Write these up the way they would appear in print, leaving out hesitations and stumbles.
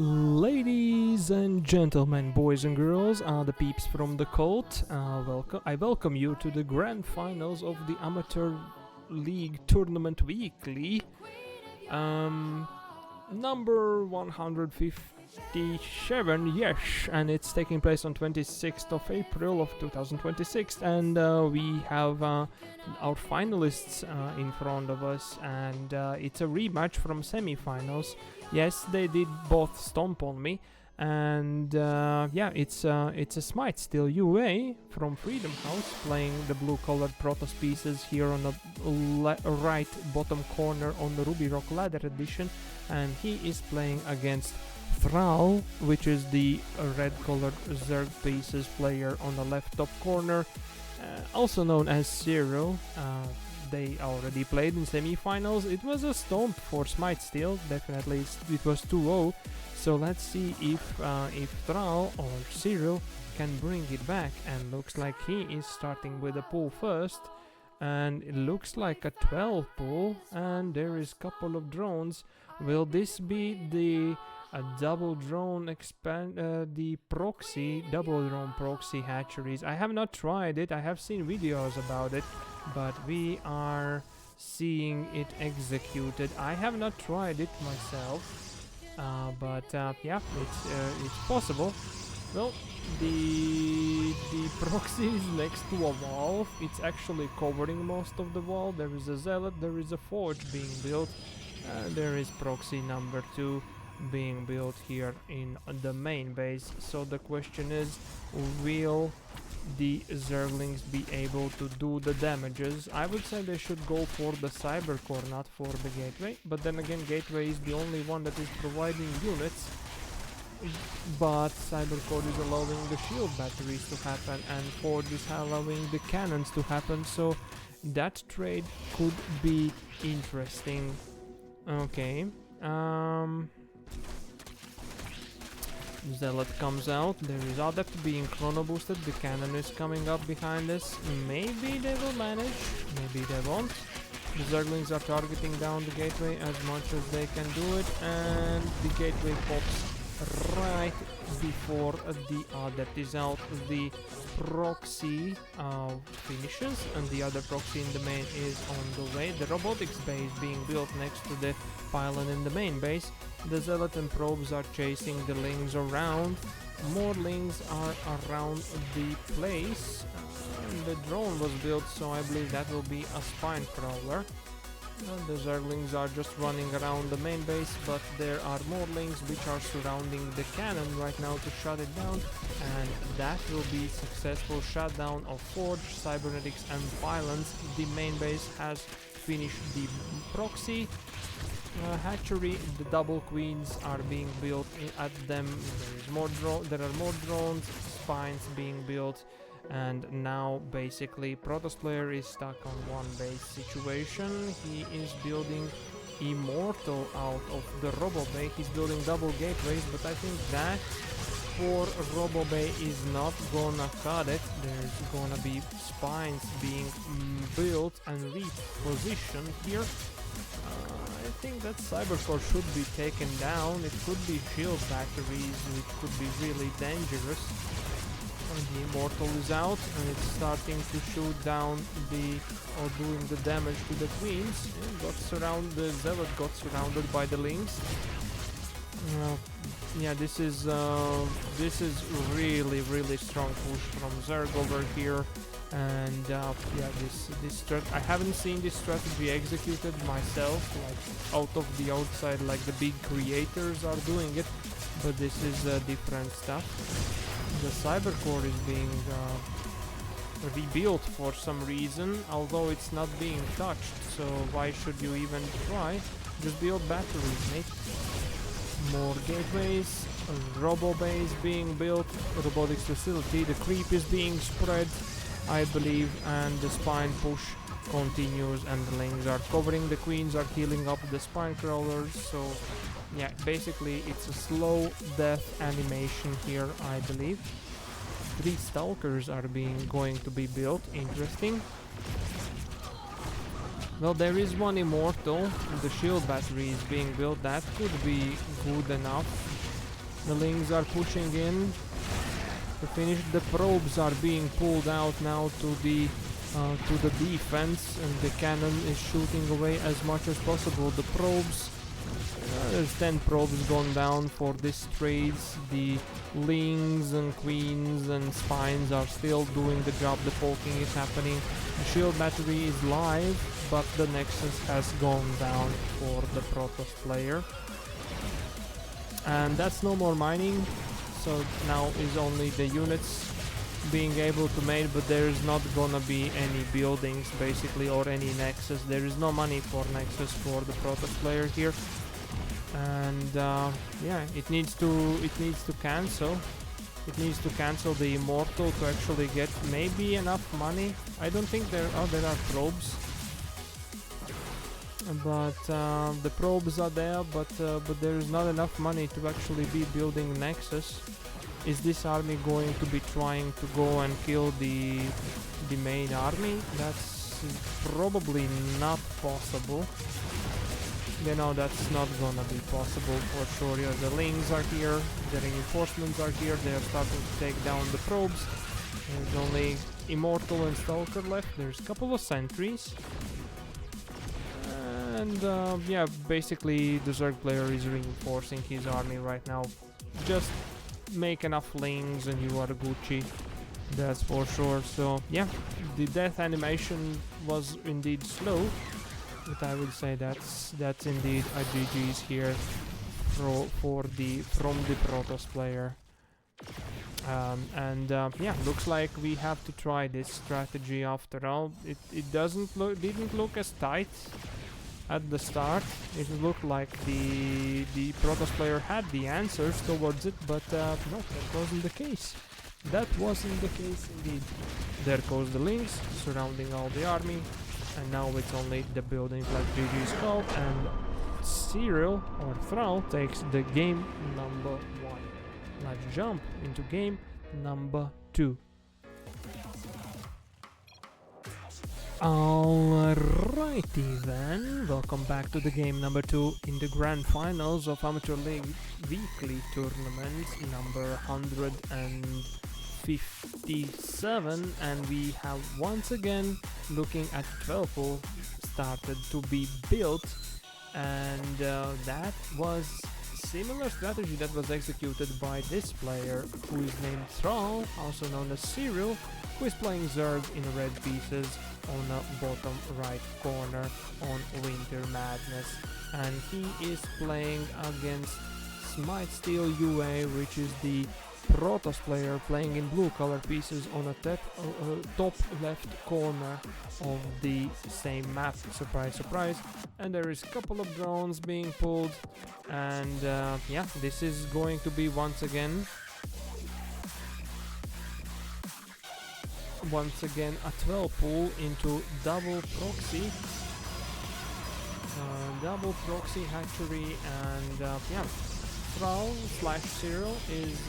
Ladies and gentlemen, boys and girls, the peeps from the cult, I welcome you to the grand finals of the Amateur League Tournament Weekly, number 157, yes, and it's taking place on 26th of April of 2026, and we have our finalists in front of us, and it's a rematch from semi-finals. Yes, they did both stomp on me, and yeah, it's a SmiteSteelUA from Freedom House playing the blue-colored Protoss pieces here on the right bottom corner on the Ruby Rock Ladder Edition, and he is playing against Thrall, which is the red-colored Zerg pieces player on the left top corner, also known as Syrril. They already played in semi-finals. It was a stomp for SmiteSteel, definitely it was 2-0, so let's see if Thrall or Syrril can bring it back, and looks like he is starting with a pull first, and it looks like a 12 pull, and there is a couple of drones. Will this be the double drone the double drone proxy hatcheries? I have not tried it, I have seen videos about it, but we are seeing it executed. I have not tried it myself, but yeah, it's possible. Well, the proxy is next to a wall. It's actually covering most of the wall. There is a zealot, there is a forge being built, there is proxy number 2 being built here in the main base. So the question is, will the Zerglings be able to do the damages? I would say they should go for the cyber core, not for the gateway, but then again, gateway is the only one that is providing units, but cyber core is allowing the shield batteries to happen, and forge is allowing the cannons to happen, so that trade could be interesting. Okay, Zealot comes out, there is Adept being chrono boosted, the cannon is coming up behind us. Maybe they will manage, maybe they won't. The Zerglings are targeting down the gateway as much as they can do it, and the gateway pops right before the Adept is out. The proxy finishes, and the other proxy in the main is on the way. The robotics base being built next to the pylon in the main base. The Zealot and probes are chasing the lings around. More lings are around the place. The drone was built, so I believe that will be a spine crawler. The Zerglings are just running around the main base, but there are more lings which are surrounding the cannon right now to shut it down, and that will be successful shutdown of Forge, Cybernetics and Pylons. The main base has finished the proxy hatchery. The double queens are being built at them. There are more drones, spines being built, and now basically Protoss player is stuck on one base situation. He is building Immortal out of the Robo Bay. He's building double gateways, but I think that for Robo Bay is not gonna cut it. There's gonna be spines being built and repositioned here. I think that Cybercore should be taken down. It could be shield batteries, which could be really dangerous. And the Immortal is out, and it's starting to shoot down doing the damage to the queens. The Zealot got surrounded by the lings. Yeah, this is really strong push from Zerg over here. And yeah, I haven't seen this strategy executed myself, like out of the outside, like the big creators are doing it, but this is different stuff. The cyber core is being rebuilt for some reason, although it's not being touched, so why should you even try? Just build batteries, mate. More gateways, a robo base being built, robotics facility, the creep is being spread, I believe, and the spine push continues, and the lings are covering, the queens are healing up the spine crawlers, so yeah, basically it's a slow death animation here, I believe. 3 stalkers are going to be built, interesting. Well, there is one Immortal, the shield battery is being built, that could be good enough. The Lings are pushing in to finish. The probes are being pulled out now to the defense, and the cannon is shooting away as much as possible. The probes, there's 10 probes gone down for this trades. The Lings and Queens and Spines are still doing the job. The poking is happening. The shield battery is live, but the Nexus has gone down for the Protoss player. And that's no more mining, so now is only the units being able to make, but there is not gonna be any buildings basically, or any Nexus. There is no money for Nexus for the Protoss player here. And yeah, it needs to cancel. It needs to cancel the Immortal to actually get maybe enough money. I don't think there are probes, but the probes are there, but there is not enough money to actually be building Nexus. Is this army going to be trying to go and kill the main army? That's probably not possible. You know, that's not gonna be possible for sure. Yeah, the Lings are here, the reinforcements are here, they are starting to take down the probes. There's only Immortal and Stalker left. There's a couple of sentries. And yeah, basically the Zerg player is reinforcing his army right now. Just make enough Lings and you are Gucci. That's for sure. So yeah, the death animation was indeed slow, but I would say that's indeed a GG's here from the Protoss player. Yeah, looks like we have to try this strategy after all. It didn't look as tight at the start. It looked like the Protoss player had the answers towards it, but no, that wasn't the case. That wasn't the case indeed. There goes the Lings surrounding all the army, and now it's only the buildings like GG's call, and Syrril or Thrall takes the game number 1. Let's jump into game number 2. Alrighty then, welcome back to the game number 2 in the grand finals of Amateur League Weekly Tournament number 157, and we have once again looking at 12 pool started to be built, and that was similar strategy that was executed by this player who is named Thrall, also known as Syrril, who is playing Zerg in red pieces on the bottom right corner on Winter Madness, and he is playing against SmiteSteelUA, which is the Protoss player playing in blue color pieces on a top left corner of the same map. Surprise, surprise. And there is a couple of drones being pulled, and yeah, this is going to be once again a 12 pool into double proxy hatchery, and yeah, Thrall slash Syrril is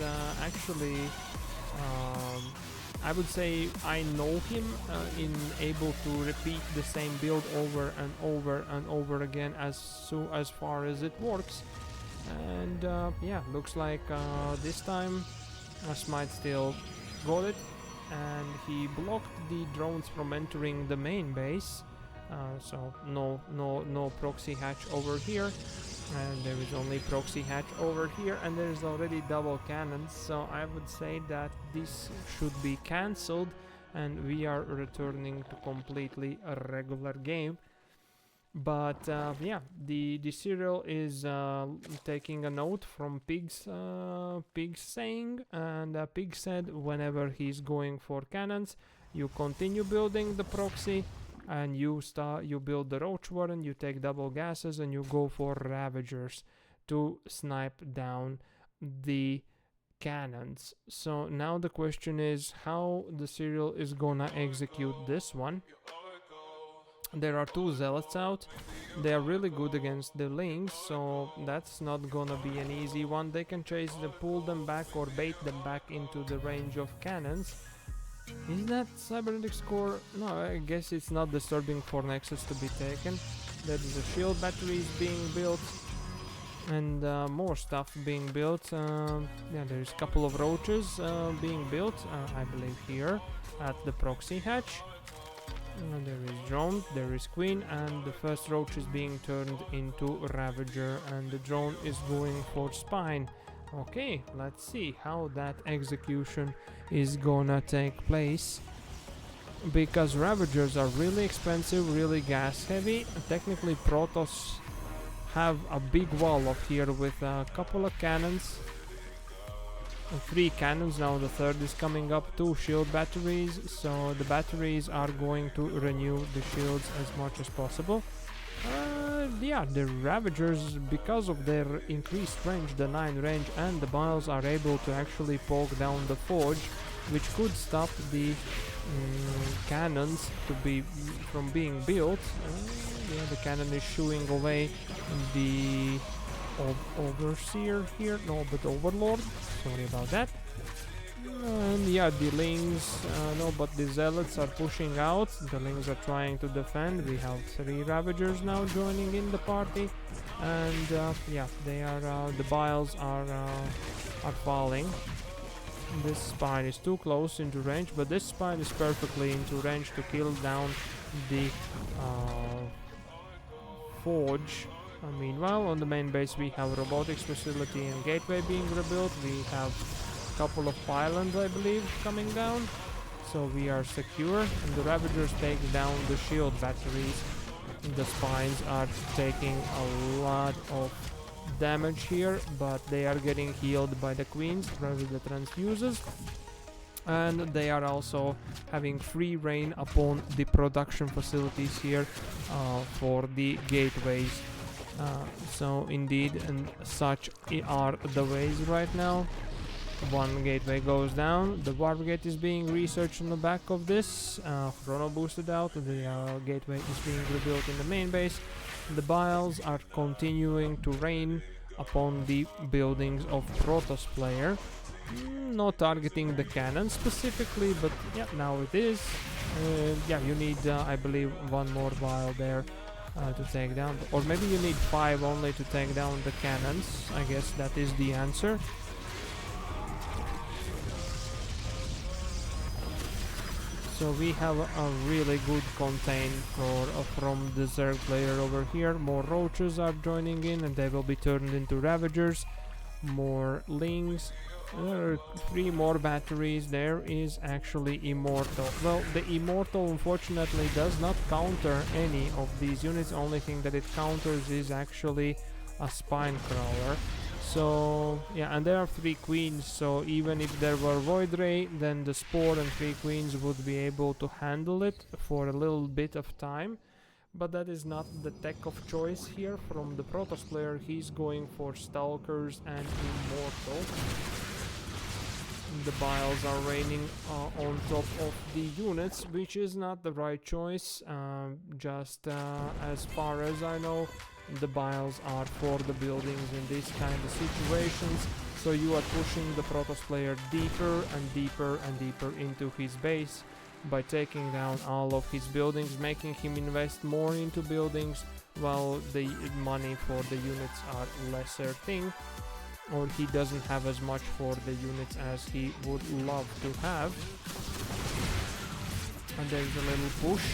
actually I would say I know him in able to repeat the same build over and over and over again as far as it works, and yeah, looks like this time SmiteSteel got it, and he blocked the drones from entering the main base, so no proxy hatch over here, and there is only proxy hatch over here, and there is already double cannons, so I would say that this should be cancelled and we are returning to completely a regular game. But yeah, the Syrril is taking a note from Pig's saying, and Pig said whenever he's going for cannons, you continue building the proxy, and you build the Roach Warren, you take double gases, and you go for Ravagers to snipe down the cannons. So now the question is how the Syrril is gonna execute this one. There are 2 Zealots out. They are really good against the Lings, so that's not gonna be an easy one. They can pull them back or bait them back into the range of cannons. Is that cybernetic score? No, I guess it's not disturbing for Nexus to be taken. There is a shield battery is being built, and more stuff being built. Yeah, there's a couple of roaches being built, I believe, here at the proxy hatch. There is drone, there is queen, and the first roach is being turned into ravager, and the drone is going for spine. Okay, let's see how that execution is gonna take place, because ravagers are really expensive, really gas heavy. Technically Protoss have a big wall up here with a couple of cannons, 3 cannons now. The third is coming up, 2 shield batteries, so the batteries are going to renew the shields as much as possible. Yeah, the ravagers, because of their increased range, the 9 range and the biles, are able to actually poke down the forge, which could stop the cannons from being built. Yeah, the cannon is shooing away the overseer here, no, but overlord, sorry about that. And yeah, the lings, no, but the zealots are pushing out. The lings are trying to defend. We have 3 ravagers now joining in the party, and yeah, they are the biles are falling. This spine is too close into range, but this spine is perfectly into range to kill down the forge. Meanwhile, on the main base we have robotics facility and gateway being rebuilt. We have a couple of pylons, I believe, coming down, so we are secure, and the ravagers take down the shield batteries. The spines are taking a lot of damage here, but they are getting healed by the queens rather than the transfuses, and they are also having free reign upon the production facilities here for the gateways. So indeed, and such are the ways right now. One gateway goes down. The warp gate is being researched on the back of this. Chrono boosted out. The gateway is being rebuilt in the main base. The biles are continuing to reign upon the buildings of Protoss player. Not targeting the cannon specifically, but yeah, now it is. Yeah, you need, I believe, 1 more bile there to take down, or maybe you need 5 only to take down the cannons. I guess that is the answer. So we have a really good contain from the Zerg player over here. More roaches are joining in, and they will be turned into ravagers. More lings. There are 3 more batteries. There is actually Immortal. Well, the Immortal unfortunately does not counter any of these units. Only thing that it counters is actually a spine crawler. So yeah, and there are 3 queens, so even if there were Void Ray, then the Spore and 3 queens would be able to handle it for a little bit of time. But that is not the tech of choice here from the Protoss player. He's going for Stalkers and Immortal. The biles are raining on top of the units, which is not the right choice. Just as far as I know, the biles are for the buildings in these kind of situations. So you are pushing the Protoss player deeper and deeper and deeper into his base by taking down all of his buildings, making him invest more into buildings, while the money for the units are lesser thing, or he doesn't have as much for the units as he would love to have. And there's a little push.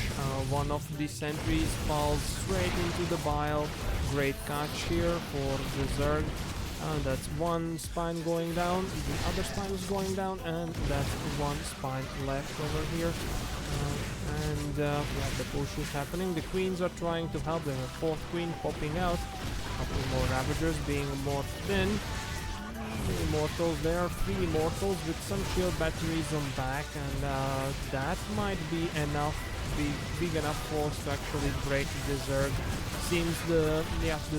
One of the sentries falls straight into the bile. Great catch here for the Zerg. That's 1 spine going down, the other spine is going down, and that's 1 spine left over here. Yeah, the push is happening. The queens are trying to help them. A 4th queen popping out. A couple more ravagers being more thin. Immortals, there are 3 immortals with some shield batteries on back, and that might be enough, big enough force to actually break the Zerg. Seems the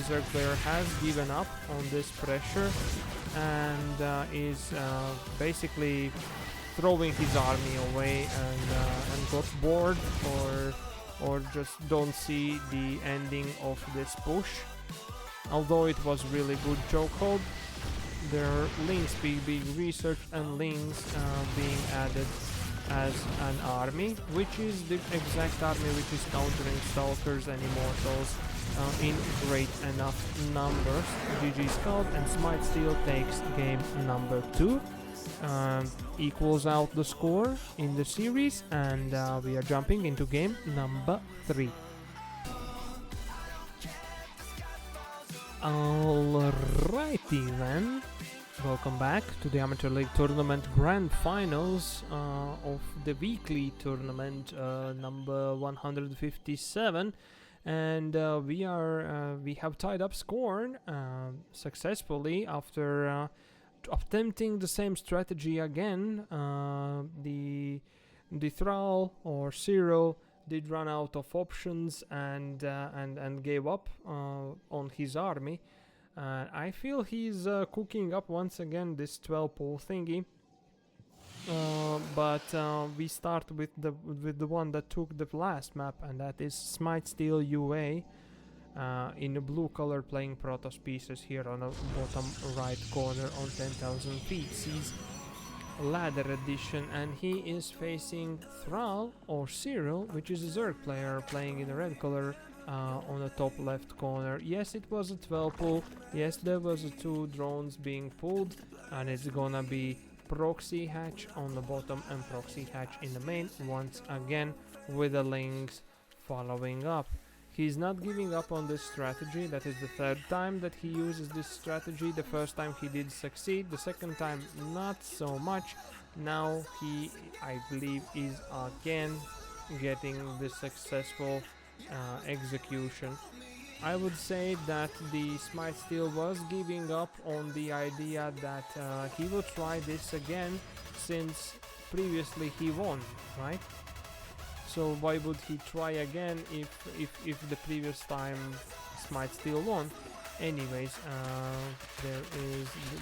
Zerg player has given up on this pressure and is basically throwing his army away and got bored, or just don't see the ending of this push. Although it was really good chokehold. There are links being researched and links being added as an army, which is the exact army which is countering Stalkers and Immortals. in great enough numbers. GG Scout, and SmiteSteel takes game number 2. Equals out the score in the series, and we are jumping into game number 3. Alrighty then, welcome back to the Amateur League Tournament Grand Finals of the weekly tournament number 157, and we have tied up score successfully after attempting the same strategy again. The Thrall or Syrril did run out of options and gave up on his army. I feel he's cooking up once again this 12-pole thingy. But we start with the one that took the last map, and that is SmiteSteelUA in the blue color, playing Protoss pieces here on the bottom right corner on 10,000 feet. Sees Ladder Edition, and he is facing Thrall or Syrril, which is a Zerg player playing in the red color on the top left corner. Yes, it was a 12 pull. Yes, there was 2 drones being pulled, and it's gonna be proxy hatch on the bottom and proxy hatch in the main once again, with the Lynx following up. He's not giving up on this strategy. That is the 3rd time that he uses this strategy. The first time he did succeed, the second time not so much. Now he, I believe, is again getting the successful execution. I would say that the SmiteSteel was giving up on the idea that he will try this again, since previously he won, right? So why would he try again if the previous time SmiteSteel won? Anyways,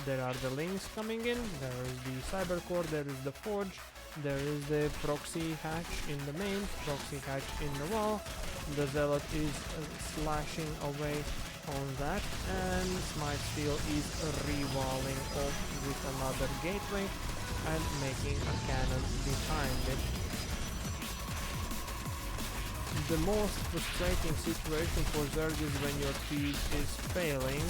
there are the links coming in. There is the Cybercore, there is the Forge, there is the proxy hatch in the main, proxy hatch in the wall. The Zealot is slashing away on that, and SmiteSteel is rewalling off with another gateway and making a cannon behind it. The most frustrating situation for Zerg is when your feed is failing,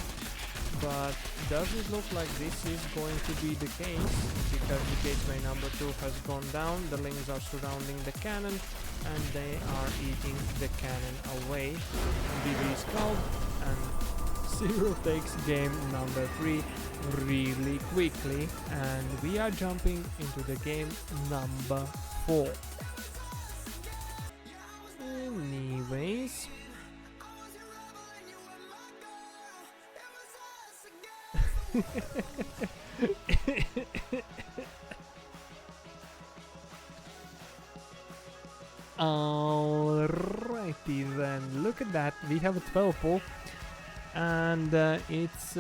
but doesn't look like this is going to be the case, because the gateway number 2 has gone down. The Lings are surrounding the cannon, and they are eating the cannon away. BB Scald, and Syrril takes game number 3 really quickly, and we are jumping into the game number 4. Anyways, alrighty then, look at that, we have a 12 pull, and it's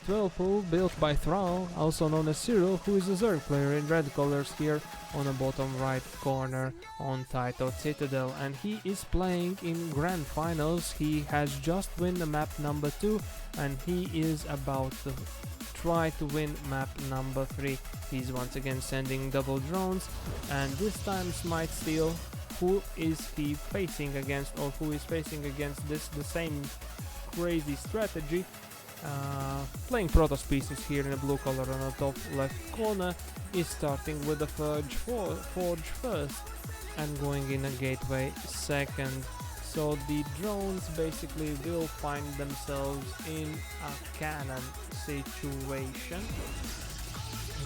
12 pull built by Thrall, also known as Syrril, who is a Zerg player in red colors here on the bottom right corner on Title Citadel, and he is playing in Grand Finals. He has just won the map number 2, and he is about to try to win map number 3. He's once again sending double drones, and this time SmiteSteel, who is he facing against, or who is facing against the same crazy strategy, playing Protoss pieces here in the blue color on the top left corner, is starting with the Forge first and going in a gateway second. So the drones basically will find themselves in a cannon situation.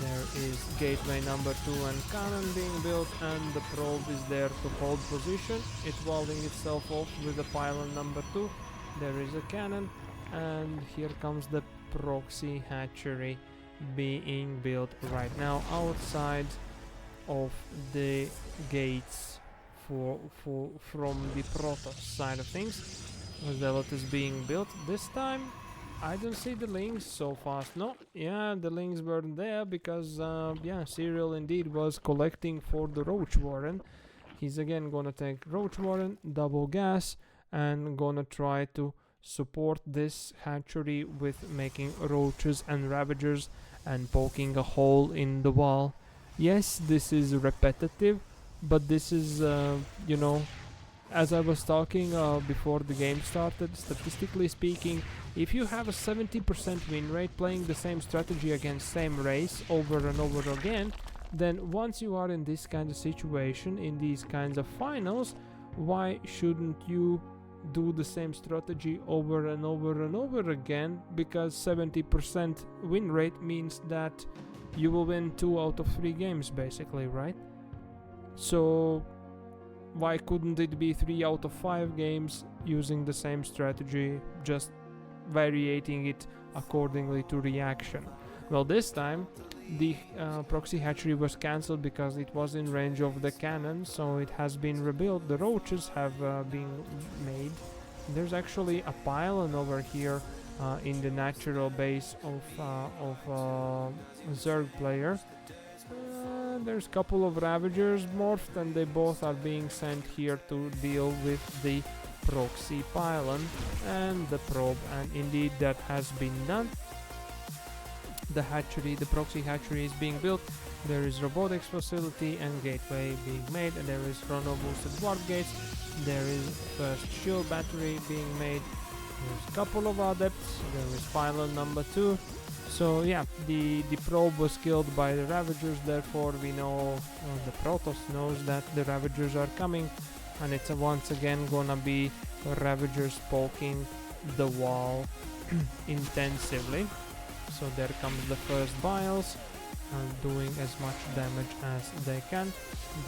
There is gateway number 2 and cannon being built, and the probe is there to hold position. It's walling itself off with the pylon number 2. There is a cannon, and here comes the proxy hatchery being built right now outside of the gates from the Protoss side of things. The Zealot is being built. This time I don't see the links so fast. No, yeah, the links weren't there because yeah, Syrril indeed was collecting for the Roach Warren. He's again gonna take Roach Warren, double gas, and gonna try to support this hatchery with making roaches and ravagers and poking a hole in the wall. Yes, this is repetitive, but this is you know, as I was talking before the game started, statistically speaking, if you have a 70% win rate playing the same strategy against same race over and over again, then once you are in this kind of situation, in these kinds of finals, why shouldn't you do the same strategy over and over and over again? Because 70% win rate means that you will win 2 out of 3 games basically, right? So why couldn't it be 3 out of 5 games using the same strategy, just variating it accordingly to reaction? Well, this time the proxy hatchery was cancelled because it was in range of the cannon, so it has been rebuilt. The roaches have been made. There's actually a pylon over here in the natural base of Zerg player. There's a couple of Ravagers morphed, and they both are being sent here to deal with the proxy pylon and the probe, and indeed that has been done. The hatchery, the proxy hatchery is being built. There is robotics facility and gateway being made, and there is chrono boosted warp gates. There is first shield battery being made. There's a couple of adepts. There is pylon number 2. So yeah, the probe was killed by the Ravagers, therefore we know, the Protoss knows that the Ravagers are coming, and it's once again gonna be Ravagers poking the wall intensively. So there comes the first Biles, doing as much damage as they can.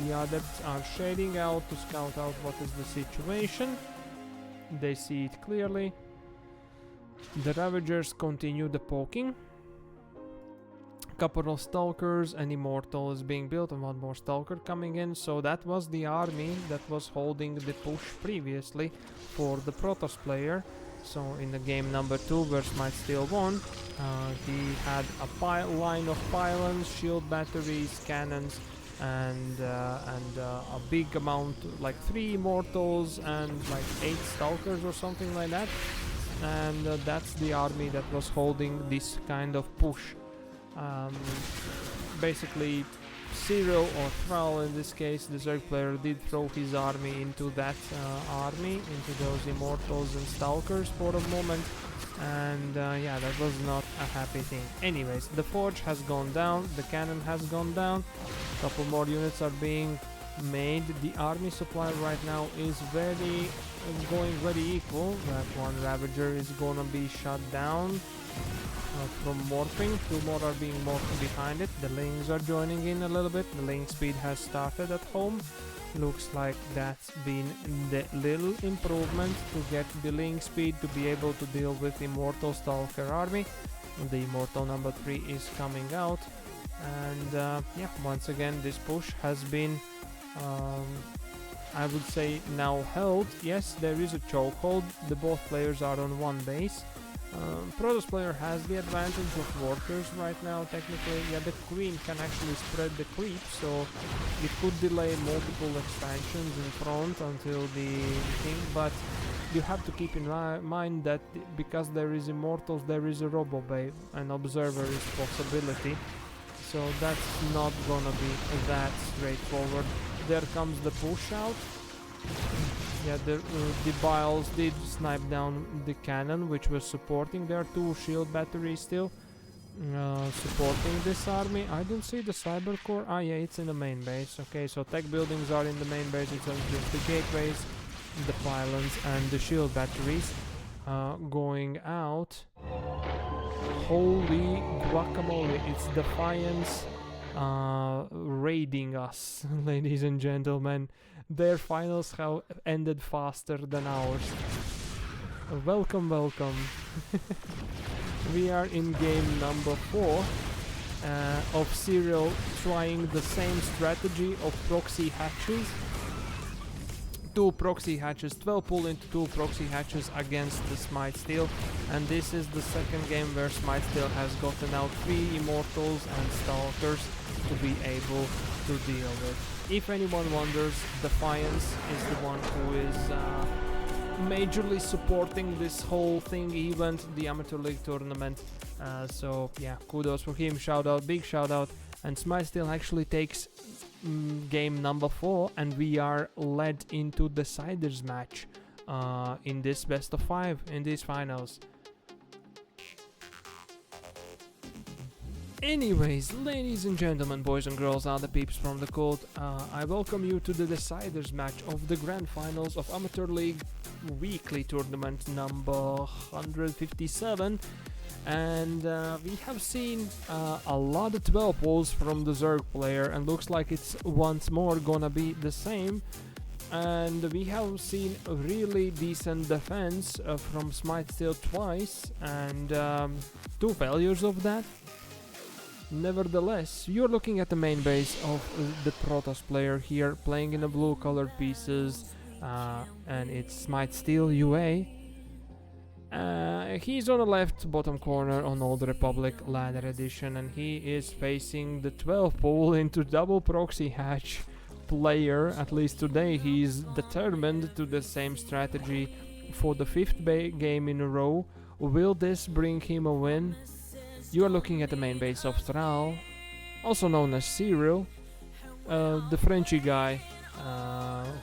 The Adepts are shading out to scout out what is the situation. They see it clearly. The Ravagers continue the poking. Couple of Stalkers, an Immortal is being built, and one more Stalker coming in. So that was the army that was holding the push previously for the Protoss player. So in the game number 2 where SmiteSteel won, he had a line of pylons, shield batteries, cannons, and a big amount, like 3 Immortals and like 8 Stalkers or something like that. And that's the army that was holding this kind of push. Basically, Syrril or Thrall in this case, the Zerg player, did throw his army into that army, into those Immortals and Stalkers for a moment, and yeah, that was not a happy thing. Anyways, the Forge has gone down, the cannon has gone down, a couple more units are being made. The army supply right now is going very equal. That one Ravager is gonna be shut down from morphing. 2 more are being morphed behind it. The Lings are joining in a little bit. The Ling speed has started at home. Looks like that's been the little improvement to get the Ling speed to be able to deal with Immortal Stalker army. The Immortal number 3 is coming out, and yeah, once again this push has been I would say now held. Yes, there is a chokehold. The both players are on one base. Protoss player has the advantage of workers right now, technically. Yeah, the Queen can actually spread the creep, so it could delay multiple expansions in front until the thing, but you have to keep in mind that because there is Immortals, there is a Robo-Bay, an Observer is possibility, so that's not gonna be that straightforward. There comes the push out. Yeah, the Biles did snipe down the cannon, which was supporting. There are 2 shield batteries still supporting this army. I don't see the cyber core. Ah, yeah, it's in the main base. Okay, so tech buildings are in the main base. It's just the gateways, the pylons, and the shield batteries going out. Holy guacamole! It's Defiance raiding us, ladies and gentlemen. Their finals have ended faster than ours. Welcome, welcome. We are in game number 4 of Syrril trying the same strategy of proxy hatches. 2 proxy hatches, 12 pull into 2 proxy hatches against the SmiteSteel, and this is the second game where SmiteSteel has gotten out 3 Immortals and Stalkers to be able to deal with. If anyone wonders, Defiance is the one who is majorly supporting this whole thing, event, the Amateur League tournament. So yeah, kudos for him, shout out, big shout out. And SmiteSteel actually takes game number 4, and we are led into the deciders match in this best of 5 in these finals. Anyways, ladies and gentlemen, boys and girls, other peeps from the court, I welcome you to the deciders match of the grand finals of Amateur League weekly tournament number 157. And we have seen a lot of 12 balls from the Zerg player, and looks like it's once more gonna be the same. And we have seen a really decent defense from SmiteSteel twice, and 2 failures of that. Nevertheless, you're looking at the main base of the Protoss player here, playing in the blue colored pieces, and it's SmiteSteelUA. He's on the left bottom corner on Old Republic Ladder Edition, and he is facing the 12 pool into double proxy hatch player. At least today he's determined to the same strategy for the 5th game in a row. Will this bring him a win? You are looking at the main base of Thrall, also known as Syrril, the Frenchy guy,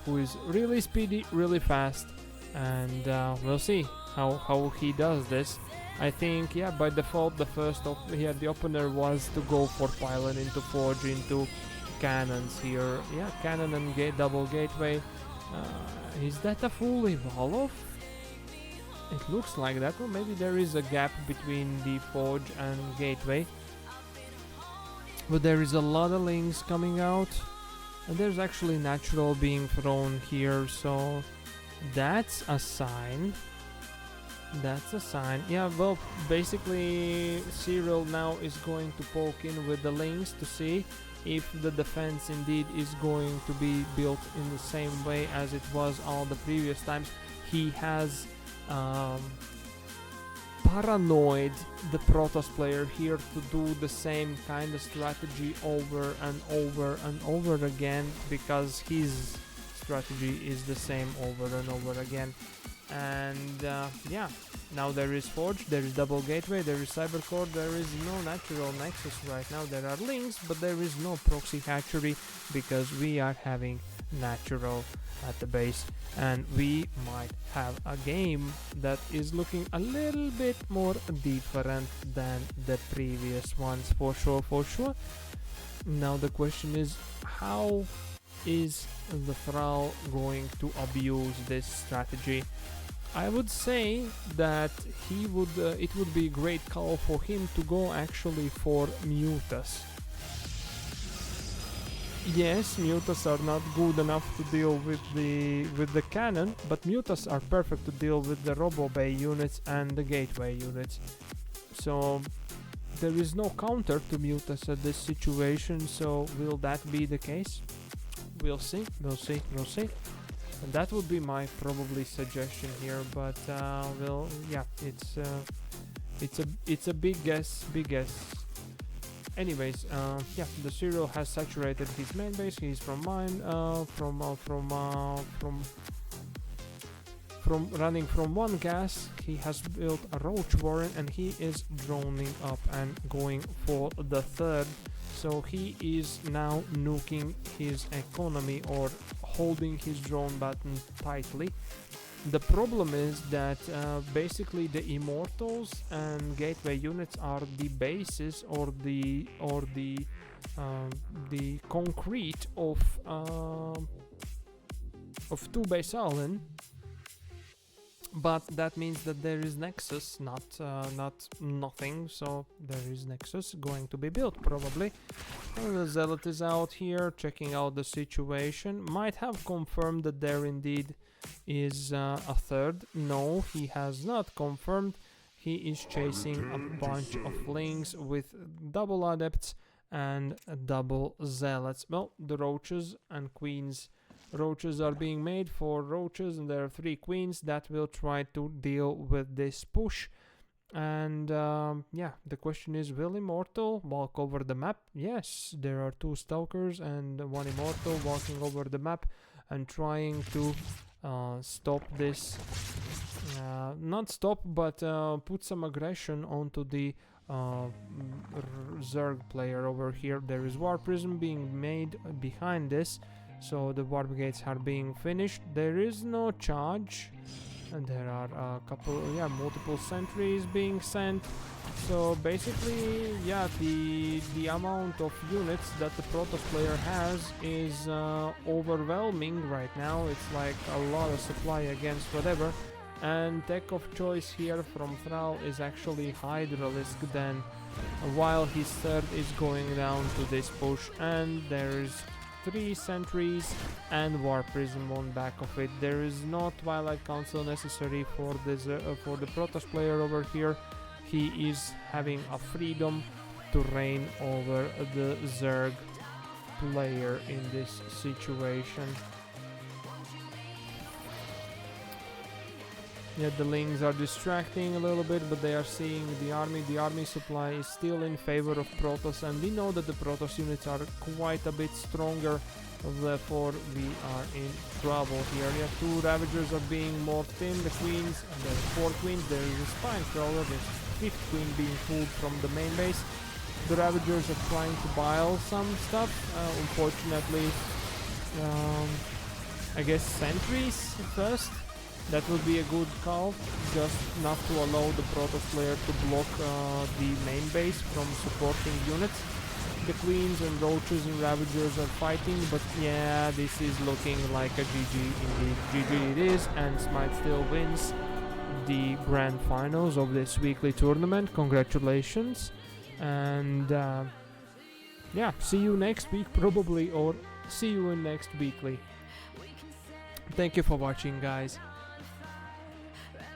who is really speedy, really fast, and we'll see how he does this. I think, yeah, by default the opener was to go for pylon into forge into cannons here. Yeah, cannon and double gateway. Is that a full evolve? It looks like that, or maybe there is a gap between the forge and gateway. But there is a lot of links coming out, and there's actually natural being thrown here, so that's a sign. That's a sign. Yeah, well, basically Syrril now is going to poke in with the links to see if the defense indeed is going to be built in the same way as it was all the previous times. He has paranoid the Protoss player here to do the same kind of strategy over and over and over again, because his strategy is the same over and over again. And yeah, now there is forge, there is double gateway, there is cybercore, there is no natural nexus right now. There are links, but there is no proxy hatchery, because we are having natural at the base, and we might have a game that is looking a little bit more different than the previous ones, for sure. Now the question is, how is the Thrall going to abuse this strategy? I would say that it would be a great call for him to go actually for Mutas. Yes, Mutas are not good enough to deal with the cannon, but Mutas are perfect to deal with the Robo Bay units and the Gateway units. So there is no counter to Mutas at this situation, so will that be the case? We'll see. And that would be my probably suggestion here, but well, yeah, it's a big guess. Anyways, yeah, the Syrril has saturated his main base. He's from mine, from running from one gas. He has built a roach warren, and he is droning up and going for the 3rd. So he is now nuking his economy, or holding his drone button tightly. The problem is that basically the immortals and gateway units are the basis or the concrete of 2 base island. But that means that there is nexus, not nothing. So there is nexus going to be built probably. And the zealot is out here checking out the situation. Might have confirmed that there indeed is a 3rd. No, he has not confirmed. He is chasing a bunch of links with double adepts and double zealots. Well, the roaches and queens. Roaches are being made for roaches, and there are 3 queens that will try to deal with this push. And yeah, the question is, will Immortal walk over the map? Yes, there are 2 Stalkers and 1 Immortal walking over the map and trying to stop this. Not stop, but put some aggression onto the Zerg player over here. There is War Prism being made behind this, so the Warp Gates are being finished. There is no charge, and there are a couple, multiple sentries being sent. So basically, the amount of units that the Protoss player has is overwhelming right now. It's like a lot of supply against whatever. And tech of choice here from Thrall is actually Hydralisk then, while his third is going down to this push, and there's 3 sentries and War Prism on back of it. There is no Twilight Council necessary for the Protoss player over here. He is having a freedom to reign over the Zerg player in this situation. Yet the Lings are distracting a little bit, but they are seeing the army. The army supply is still in favor of Protoss, and we know that the Protoss units are quite a bit stronger, therefore we are in trouble here. 2 Ravagers are being morphed in, the Queens, and there are 4 Queens. There is a Spine Crawler, there's a 5th Queen being pulled from the main base. The Ravagers are trying to bile some stuff, unfortunately. I guess sentries first. That would be a good call, just not to allow the Protoss player to block the main base from supporting units. The Queens and Roaches and Ravagers are fighting, but yeah, this is looking like a GG indeed. GG it is, and Smite still wins the grand finals of this weekly tournament. Congratulations, and see you next week probably, or see you in next weekly. Thank you for watching, guys.